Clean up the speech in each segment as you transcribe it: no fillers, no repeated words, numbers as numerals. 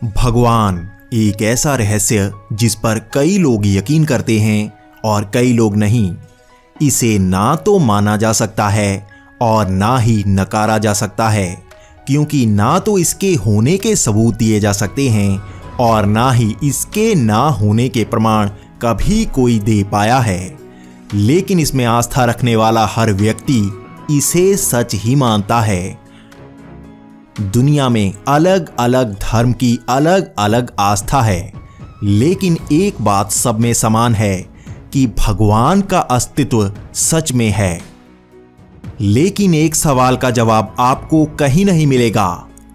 भगवान एक ऐसा रहस्य जिस पर कई लोग यकीन करते हैं और कई लोग नहीं। इसे ना तो माना जा सकता है और ना ही नकारा जा सकता है, क्योंकि ना तो इसके होने के सबूत दिए जा सकते हैं और ना ही इसके ना होने के प्रमाण कभी कोई दे पाया है। लेकिन इसमें आस्था रखने वाला हर व्यक्ति इसे सच ही मानता है। दुनिया में अलग अलग धर्म की अलग अलग आस्था है, लेकिन एक बात सब में समान है कि भगवान का अस्तित्व सच में है। लेकिन एक सवाल का जवाब आपको कहीं नहीं मिलेगा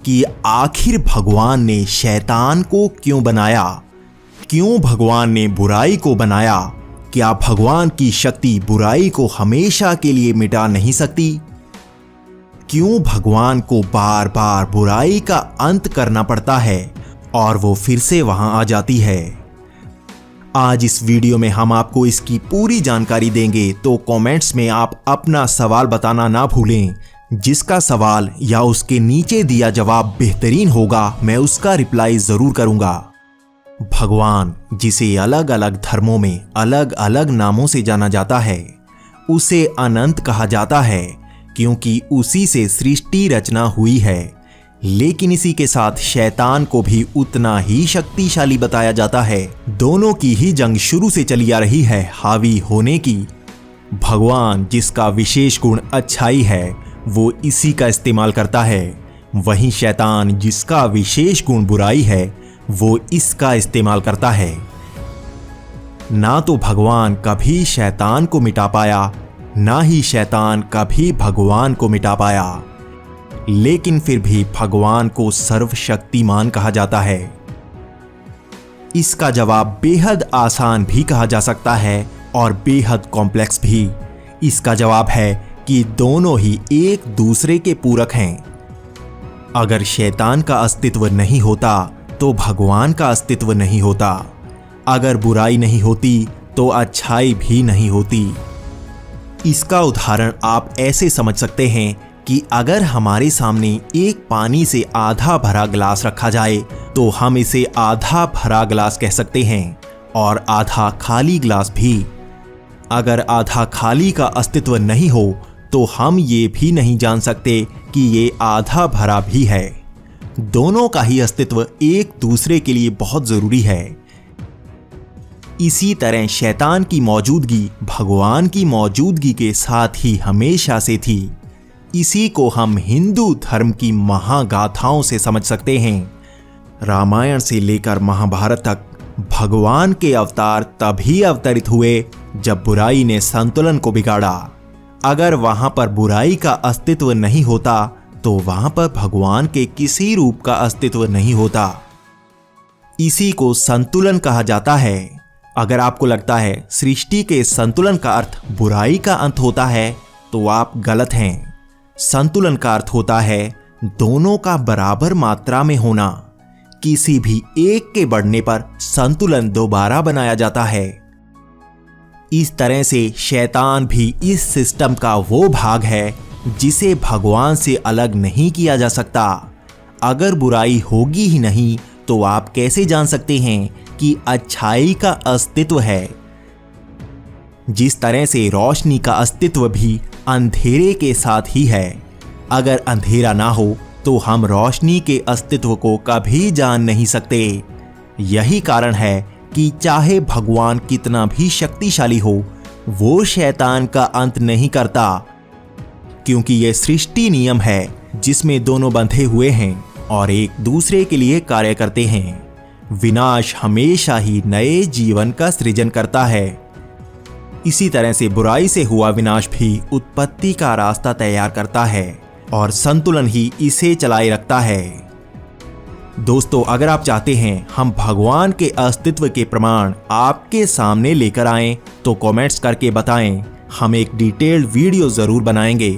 कि आखिर भगवान ने शैतान को क्यों बनाया? क्यों भगवान ने बुराई को बनाया? क्या भगवान की शक्ति बुराई को हमेशा के लिए मिटा नहीं सकती? क्यों भगवान को बार बार बुराई का अंत करना पड़ता है और वो फिर से वहां आ जाती है? आज इस वीडियो में हम आपको इसकी पूरी जानकारी देंगे, तो कमेंट्स में आप अपना सवाल बताना ना भूलें। जिसका सवाल या उसके नीचे दिया जवाब बेहतरीन होगा, मैं उसका रिप्लाई जरूर करूंगा। भगवान, जिसे अलग अलग धर्मों में अलग अलग नामों से जाना जाता है, उसे अनंत कहा जाता है क्योंकि उसी से सृष्टि रचना हुई है। लेकिन इसी के साथ शैतान को भी उतना ही शक्तिशाली बताया जाता है। दोनों की ही जंग शुरू से चली आ रही है, हावी होने की। भगवान, जिसका विशेष गुण अच्छाई है, वो इसी का इस्तेमाल करता है। वहीं शैतान, जिसका विशेष गुण बुराई है, वो इसका इस्तेमाल करता है। ना तो भगवान कभी शैतान को मिटा पाया, ना ही शैतान कभी भगवान को मिटा पाया। लेकिन फिर भी भगवान को सर्वशक्तिमान कहा जाता है। इसका जवाब बेहद आसान भी कहा जा सकता है और बेहद कॉम्प्लेक्स भी। इसका जवाब है कि दोनों ही एक दूसरे के पूरक हैं। अगर शैतान का अस्तित्व नहीं होता तो भगवान का अस्तित्व नहीं होता। अगर बुराई नहीं होती तो अच्छाई भी नहीं होती। इसका उदाहरण आप ऐसे समझ सकते हैं कि अगर हमारे सामने एक पानी से आधा भरा गिलास रखा जाए तो हम इसे आधा भरा गिलास कह सकते हैं और आधा खाली गिलास भी। अगर आधा खाली का अस्तित्व नहीं हो तो हम ये भी नहीं जान सकते कि ये आधा भरा भी है। दोनों का ही अस्तित्व एक दूसरे के लिए बहुत जरूरी है। इसी तरह शैतान की मौजूदगी भगवान की मौजूदगी के साथ ही हमेशा से थी। इसी को हम हिंदू धर्म की महागाथाओं से समझ सकते हैं। रामायण से लेकर महाभारत तक भगवान के अवतार तभी अवतरित हुए जब बुराई ने संतुलन को बिगाड़ा। अगर वहां पर बुराई का अस्तित्व नहीं होता तो वहां पर भगवान के किसी रूप का अस्तित्व नहीं होता। इसी को संतुलन कहा जाता है। अगर आपको लगता है सृष्टि के संतुलन का अर्थ बुराई का अंत होता है तो आप गलत हैं। संतुलन का अर्थ होता है दोनों का बराबर मात्रा में होना। किसी भी एक के बढ़ने पर संतुलन दोबारा बनाया जाता है। इस तरह से शैतान भी इस सिस्टम का वो भाग है जिसे भगवान से अलग नहीं किया जा सकता। अगर बुराई होगी ही नहीं तो आप कैसे जान सकते हैं कि अच्छाई का अस्तित्व है? जिस तरह से रोशनी का अस्तित्व भी अंधेरे के साथ ही है। अगर अंधेरा ना हो तो हम रोशनी के अस्तित्व को कभी जान नहीं सकते। यही कारण है कि चाहे भगवान कितना भी शक्तिशाली हो, वो शैतान का अंत नहीं करता, क्योंकि यह सृष्टि नियम है जिसमें दोनों बंधे हुए हैं और एक दूसरे के लिए कार्य करते हैं। विनाश हमेशा ही नए जीवन का सृजन करता है। इसी तरह से बुराई से हुआ विनाश भी उत्पत्ति का रास्ता तैयार करता है और संतुलन ही इसे चलाए रखता है। दोस्तों, अगर आप चाहते हैं हम भगवान के अस्तित्व के प्रमाण आपके सामने लेकर आएं तो कमेंट्स करके बताएं। हम एक डिटेल्ड वीडियो जरूर बनाएंगे,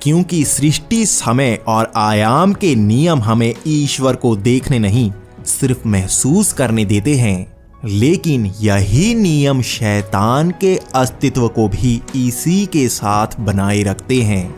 क्योंकि सृष्टि, समय और आयाम के नियम हमें ईश्वर को देखने नहीं, सिर्फ महसूस करने देते हैं। लेकिन यही नियम शैतान के अस्तित्व को भी इसी के साथ बनाए रखते हैं।